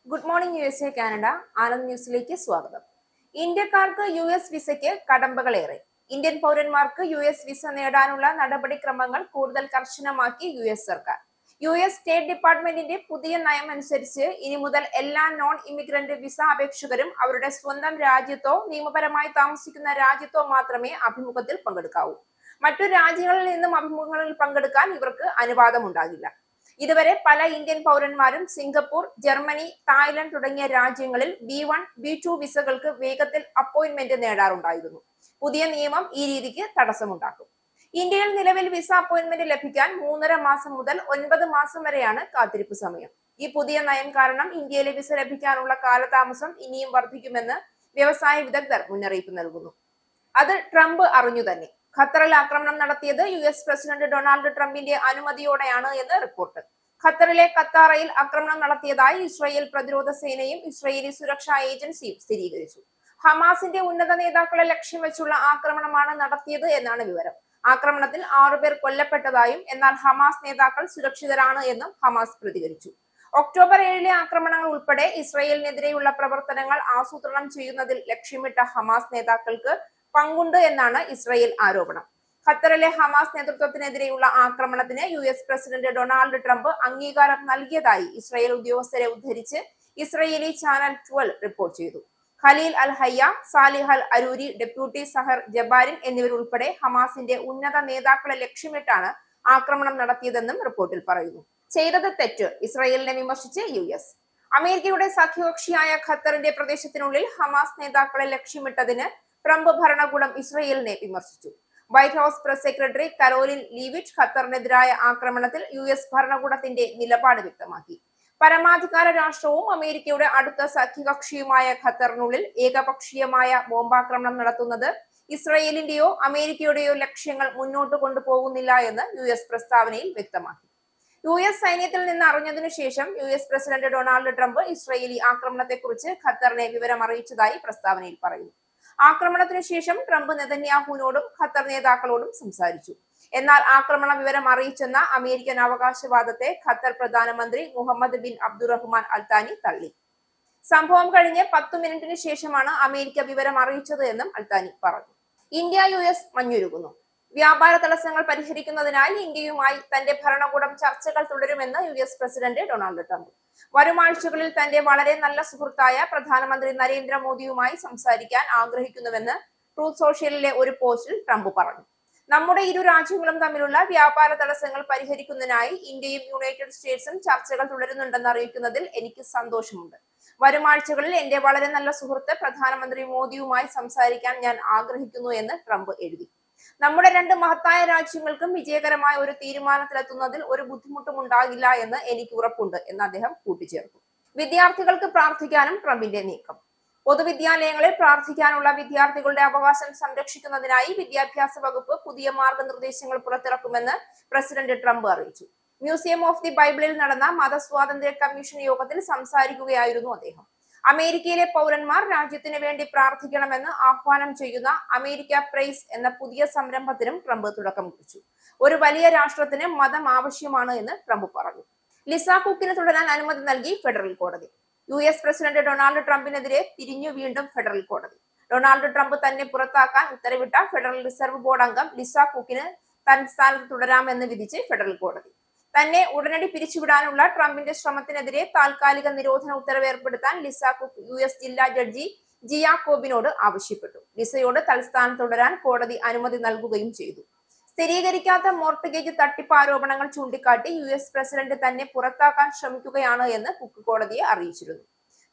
Good morning USA Canada. Anand ന്യൂസിലേക്ക് സ്വാഗതം. ഇന്ത്യക്കാർക്ക് US വിസയ്ക്ക് കടമ്പകളേറെ. ഇന്ത്യൻ പൗരന്മാർക്ക് US വിസ നേടാനുള്ള നടപടിക്രമങ്ങൾ കൂടുതൽ കർശനമാക്കി US സർക്കാർ. US സ്റ്റേറ്റ് ഡിപ്പാർട്ട്മെന്റിന്റെ പുതിയ നയം അനുസരിച്ച് ഇനി മുതൽ എല്ലാ നോൺ ഇമിഗ്രന്റ് വിസ അപേക്ഷകരും അവരുടെ സ്വന്തം രാജ്യത്തോ നിയമപരമായി താമസിക്കുന്ന രാജ്യത്തോ മാത്രമേ അഭിമുഖത്തിൽ പങ്കെടുക്കാവൂ. മറ്റു രാജ്യങ്ങളിൽ നിന്നും അഭിമുഖങ്ങളിൽ പങ്കെടുക്കാൻ ഇവർക്ക് അനുവാദമുണ്ടാകില്ല. ഇതുവരെ പല ഇന്ത്യൻ പൗരന്മാരും സിംഗപ്പൂർ, ജർമ്മനി, തായ്ലൻഡ് തുടങ്ങിയ രാജ്യങ്ങളിൽ B1, B2 വിസകൾക്ക് വേഗത്തിൽ അപ്പോയിന്റ്മെന്റ് നേടാറുണ്ടായിരുന്നു. പുതിയ നിയമം ഈ രീതിക്ക് തടസ്സമുണ്ടാക്കും. ഇന്ത്യയിൽ നിലവിൽ വിസ അപ്പോയിന്റ്മെന്റ് ലഭിക്കാൻ 3.5 മാസം മുതൽ 9 മാസം വരെയാണ് കാത്തിരിപ്പ് സമയം. ഈ പുതിയ നയം കാരണം ഇന്ത്യയിലെ വിസ ലഭിക്കാനുള്ള കാലതാമസം ഇനിയും വർദ്ധിക്കുമെന്ന് വ്യവസായ വിദഗ്ധർ മുന്നറിയിപ്പ് നൽകുന്നു. അത് ട്രംപ് അറിഞ്ഞു തന്നെ. ഖത്തറിൽ ആക്രമണം നടത്തിയത് US പ്രസിഡന്റ് ഡൊണാൾഡ് ട്രംപിന്റെ അനുമതിയോടെയാണ് എന്ന് റിപ്പോർട്ട്. ഖത്തറിലെ ഖത്താറയിൽ ആക്രമണം നടത്തിയതായി ഇസ്രായേൽ പ്രതിരോധ സേനയും ഇസ്രായേലി സുരക്ഷാ ഏജൻസിയും സ്ഥിരീകരിച്ചു. ഹമാസിന്റെ ഉന്നത നേതാക്കളെ ലക്ഷ്യം വെച്ചുള്ള ആക്രമണമാണ് നടത്തിയത് എന്നാണ് വിവരം. ആക്രമണത്തിൽ 6 പേർ കൊല്ലപ്പെട്ടതായും എന്നാൽ ഹമാസ് നേതാക്കൾ സുരക്ഷിതരാണ് എന്നും ഹമാസ് പ്രതികരിച്ചു. ഒക്ടോബർ 7 ആക്രമണങ്ങൾ ഉൾപ്പെടെ ഇസ്രായേലിനെതിരെയുള്ള പ്രവർത്തനങ്ങൾ ആസൂത്രണം ചെയ്യുന്നതിൽ ലക്ഷ്യമിട്ട ഹമാസ് നേതാക്കൾക്ക് പങ്കുണ്ട് എന്നാണ് ഇസ്രായേൽ ആരോപണം. ഖത്തറിലെ ഹമാസ് നേതൃത്വത്തിനെതിരെയുള്ള ആക്രമണത്തിന് US പ്രസിഡന്റ് ഡൊണാൾഡ് ട്രംപ് അംഗീകാരം നൽകിയതായി ഇസ്രായേൽ ഉദ്യോഗസ്ഥരെ ഉദ്ധരിച്ച് ഇസ്രായേലി ചാനൽ 12 റിപ്പോർട്ട് ചെയ്തു. ഖലീൽ അൽ ഹയ്യ, സാലിഹ് അൽ അരൂരി, ഡെപ്യൂട്ടി സഹർ ജബാരിൻ എന്നിവരുൾപ്പെടെ ഹമാസിന്റെ ഉന്നത നേതാക്കളെ ലക്ഷ്യമിട്ടാണ് ആക്രമണം നടത്തിയതെന്നും റിപ്പോർട്ടിൽ പറയുന്നു. ചെയ്തത് തെറ്റ്, ഇസ്രായേലിനെ വിമർശിച്ച് US. അമേരിക്കയുടെ സഖ്യകക്ഷിയായ ഖത്തറിന്റെ പ്രദേശത്തിനുള്ളിൽ ഹമാസ് നേതാക്കളെ ലക്ഷ്യമിട്ടതിന് ട്രംപ് ഭരണകൂടം ഇസ്രായേലിനെ വിമർശിച്ചു. White House press secretary Karoline Leavitt ഖത്തറിനെതിരായ ആക്രമണത്തിൽ US ഭരണകൂടത്തിന്റെ നിലപാട് വ്യക്തമാക്കി. പരമാധികാര രാഷ്ട്രവും അമേരിക്കയുടെ അടുത്ത സഖ്യകക്ഷിയുമായ ഖത്തറിനുള്ളിൽ ഏകപക്ഷീയമായ ബോംബാക്രമണം നടത്തുന്നത് ഇസ്രായേലിന്റെയോ അമേരിക്കയുടെയോ ലക്ഷ്യങ്ങൾ മുന്നോട്ട് കൊണ്ടുപോകുന്നില്ല എന്ന് US പ്രസ്താവനയിൽ വ്യക്തമാക്കി. US സൈന്യത്തിൽ നിന്ന് അറിഞ്ഞതിനു ശേഷം US president Donald Trump Israeli ആക്രമണത്തെക്കുറിച്ച് ഖത്തറിനെ വിവരം അറിയിച്ചതായി പ്രസ്താവനയിൽ പറയുന്നു. ആക്രമണത്തിനു ശേഷം ട്രംപ് നെതന്യാഹുവിനോടും ഖത്തർ നേതാക്കളോടും സംസാരിച്ചു. എന്നാൽ ആക്രമണ വിവരം അറിയിച്ചെന്ന അമേരിക്കൻ അവകാശവാദത്തെ ഖത്തർ പ്രധാനമന്ത്രി മുഹമ്മദ് ബിൻ അബ്ദുറഹ്മാൻ അൽത്താനി തള്ളി. സംഭവം കഴിഞ്ഞ് 10 മിനിറ്റിന് ശേഷമാണ് അമേരിക്ക വിവരം അറിയിച്ചത് എന്നും അൽത്താനി പറഞ്ഞു. India US മഞ്ഞുരുകുന്നു. വ്യാപാര തടസ്സങ്ങൾ പരിഹരിക്കുന്നതിനായി ഇന്ത്യയുമായി തന്റെ ഭരണകൂടം ചർച്ചകൾ തുടരുമെന്ന് US പ്രസിഡന്റ് ഡൊണാൾഡ് ട്രംപ്. വരും ആഴ്ചകളിൽ തന്റെ വളരെ നല്ല സുഹൃത്തായ പ്രധാനമന്ത്രി നരേന്ദ്രമോദിയുമായി സംസാരിക്കാൻ ആഗ്രഹിക്കുന്നുവെന്ന് ട്രൂത്ത് സോഷ്യലിലെ ഒരു പോസ്റ്റിൽ ട്രംപ് പറഞ്ഞു. നമ്മുടെ ഇരു രാജ്യങ്ങളും തമ്മിലുള്ള വ്യാപാര തടസ്സങ്ങൾ പരിഹരിക്കുന്നതിനായി ഇന്ത്യയും യുണൈറ്റഡ് സ്റ്റേറ്റ്സും ചർച്ചകൾ തുടരുന്നുണ്ടെന്ന് അറിയിക്കുന്നതിൽ എനിക്ക് സന്തോഷമുണ്ട്. വരും ആഴ്ചകളിൽ എന്റെ വളരെ നല്ല സുഹൃത്ത് പ്രധാനമന്ത്രി മോദിയുമായി സംസാരിക്കാൻ ഞാൻ ആഗ്രഹിക്കുന്നു എന്ന് ട്രംപ് എഴുതി. നമ്മുടെ 2 മഹത്തായ രാജ്യങ്ങൾക്കും വിജയകരമായ ഒരു തീരുമാനത്തിലെത്തുന്നതിൽ ഒരു ബുദ്ധിമുട്ടും ഉണ്ടാകില്ല എന്ന് എനിക്ക് ഉറപ്പുണ്ട് എന്ന് അദ്ദേഹം കൂട്ടിച്ചേർത്തു. വിദ്യാർത്ഥികൾക്ക് പ്രാർത്ഥിക്കാനും ട്രംപിന്റെ നീക്കം. പൊതുവിദ്യാലയങ്ങളിൽ പ്രാർത്ഥിക്കാനുള്ള വിദ്യാർത്ഥികളുടെ അവകാശം സംരക്ഷിക്കുന്നതിനായി വിദ്യാഭ്യാസ വകുപ്പ് പുതിയ മാർഗനിർദ്ദേശങ്ങൾ പുറത്തിറക്കുമെന്ന് പ്രസിഡന്റ് ട്രംപ് അറിയിച്ചു. മ്യൂസിയം ഓഫ് ദി ബൈബിളിൽ നടന്ന മതസ്വാതന്ത്ര്യ കമ്മീഷൻ യോഗത്തിൽ സംസാരിക്കുകയായിരുന്നു അദ്ദേഹം. അമേരിക്കയിലെ പൗരന്മാർ രാജ്യത്തിന് വേണ്ടി പ്രാർത്ഥിക്കണമെന്ന് ആഹ്വാനം ചെയ്യുന്ന അമേരിക്ക പ്രൈസ് എന്ന പുതിയ സംരംഭത്തിനും ട്രംപ് തുടക്കം കുറിച്ചു. ഒരു വലിയ രാഷ്ട്രത്തിന് മതം ആവശ്യമാണ് എന്ന് ട്രംപ് പറഞ്ഞു. ലിസ കുക്കിന് തുടരാൻ അനുമതി നൽകി ഫെഡറൽ കോടതി. US പ്രസിഡന്റ് ഡൊണാൾഡ് ട്രംപിനെതിരെ തിരിഞ്ഞു വീണ്ടും ഫെഡറൽ കോടതി. ഡൊണാൾഡ് ട്രംപ് തന്നെ പുറത്താക്കാൻ ഉത്തരവിട്ട ഫെഡറൽ റിസർവ് ബോർഡ് അംഗം ലിസ കുക്കിന് തൻ സ്ഥാനത്ത് തുടരാമെന്ന് വിധിച്ച് ഫെഡറൽ കോടതി. തന്നെ ഉടനടി പിരിച്ചുവിടാനുള്ള ട്രംപിന്റെ ശ്രമത്തിനെതിരെ താൽക്കാലിക നിരോധന ഉത്തരവ് ഏർപ്പെടുത്താൻ ലിസ കുക്ക് US ജില്ലാ ജഡ്ജി ജിയ കോബിനോട് ആവശ്യപ്പെട്ടു. ലിസയോട് തൽസ്ഥാനത്ത് തുടരാൻ കോടതി അനുമതി നൽകുകയും ചെയ്തു. സ്ഥിരീകരിക്കാത്ത മോർട്ട്ഗേജ് തട്ടിപ്പ് ആരോപണങ്ങൾ ചൂണ്ടിക്കാട്ടി US പ്രസിഡന്റ് തന്നെ പുറത്താക്കാൻ ശ്രമിക്കുകയാണ് എന്ന് കുക്ക് കോടതിയെ അറിയിച്ചിരുന്നു.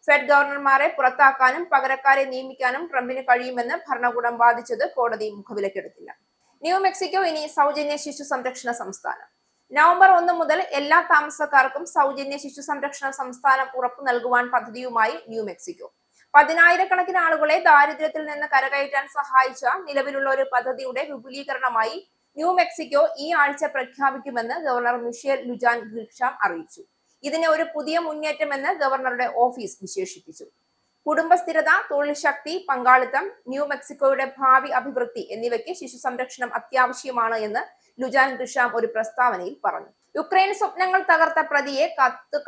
ഫെഡ് ഗവർണർമാരെ പുറത്താക്കാനും പകരക്കാരെ നിയമിക്കാനും ട്രംപിന് കഴിയുമെന്ന് ഭരണകൂടം വാദിച്ചത് കോടതി മുഖവിലക്കെടുത്തില്ല. ന്യൂ മെക്സിക്കോ ഇനി സൗജന്യ ശിശു സംരക്ഷണ സംസ്ഥാനം. നവംബർ 1 മുതൽ എല്ലാ താമസക്കാർക്കും സൗജന്യ ശിശു സംരക്ഷണ സംസ്ഥാനം ഉറപ്പു നൽകുവാൻ പദ്ധതിയുമായി ന്യൂ മെക്സിക്കോ. 10,000-കണക്കിന് ആളുകളെ ദാരിദ്ര്യത്തിൽ നിന്ന് കരകയറ്റാൻ സഹായിച്ച നിലവിലുള്ള ഒരു പദ്ധതിയുടെ വിപുലീകരണമായി ന്യൂ മെക്സിക്കോ ഈ ആഴ്ച പ്രഖ്യാപിക്കുമെന്ന് ഗവർണർ മിഷേൽ ലുജാൻ ഗ്രിഷാം അറിയിച്ചു. ഇതിനെ ഒരു പുതിയ മുന്നേറ്റമെന്ന് ഗവർണറുടെ ഓഫീസ് വിശേഷിപ്പിച്ചു. കുടുംബസ്ഥിരത, തൊഴിൽ ശക്തി, പങ്കാളിത്തം, ന്യൂ മെക്സിക്കോയുടെ ഭാവി അഭിവൃദ്ധി എന്നിവയ്ക്ക് ശിശു സംരക്ഷണം അത്യാവശ്യമാണ് എന്ന് ലുജാൻ ഗ്രിഷാം ഒരു പ്രസ്താവനയിൽ പറഞ്ഞു. യുക്രൈൻ സ്വപ്നങ്ങൾ തകർത്ത പ്രതിയെ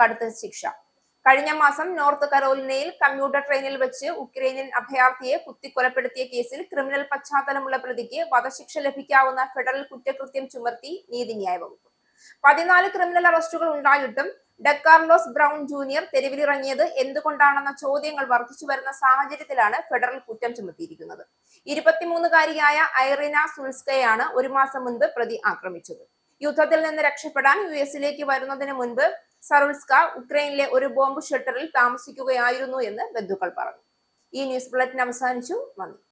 കടുത്ത ശിക്ഷ. കഴിഞ്ഞ മാസം നോർത്ത് കരോലിനയിൽ കമ്മ്യൂട്ടർ ട്രെയിനിൽ വെച്ച് ഉക്രൈനിയൻ അഭയാർത്ഥിയെ കുത്തിക്കൊലപ്പെടുത്തിയ കേസിൽ ക്രിമിനൽ പശ്ചാത്തലമുള്ള പ്രതിക്ക് വധശിക്ഷ ലഭിക്കാവുന്ന ഫെഡറൽ കുറ്റകൃത്യം ചുമത്തി നീതിന്യായ വകുപ്പ്. 14 ക്രിമിനൽ അറസ്റ്റുകൾ ഉണ്ടായിട്ടും ഡെക്കാർലോസ് ബ്രൗൺ ജൂനിയർ തെരുവിലിറങ്ങിയത് എന്തുകൊണ്ടാണെന്ന ചോദ്യങ്ങൾ വർദ്ധിച്ചു വരുന്ന സാഹചര്യത്തിലാണ് ഫെഡറൽ കുറ്റം ചുമത്തിയിരിക്കുന്നത്. 23-കാരിയായ ഐറിന സുൽസ്കയാണ് ഒരു മാസം മുൻപ് പ്രതി ആക്രമിച്ചത്. യുദ്ധത്തിൽ നിന്ന് രക്ഷപ്പെടാൻ യുഎസിലേക്ക് വരുന്നതിന് മുൻപ് സറുൽസ്ക ഉക്രൈനിലെ ഒരു ബോംബ് ഷെൽട്ടറിൽ താമസിക്കുകയായിരുന്നു എന്ന് ബന്ധുക്കൾ പറഞ്ഞു. ഈ ന്യൂസ് ബുള്ളറ്റിൻ അവസാനിച്ചു. നന്ദി.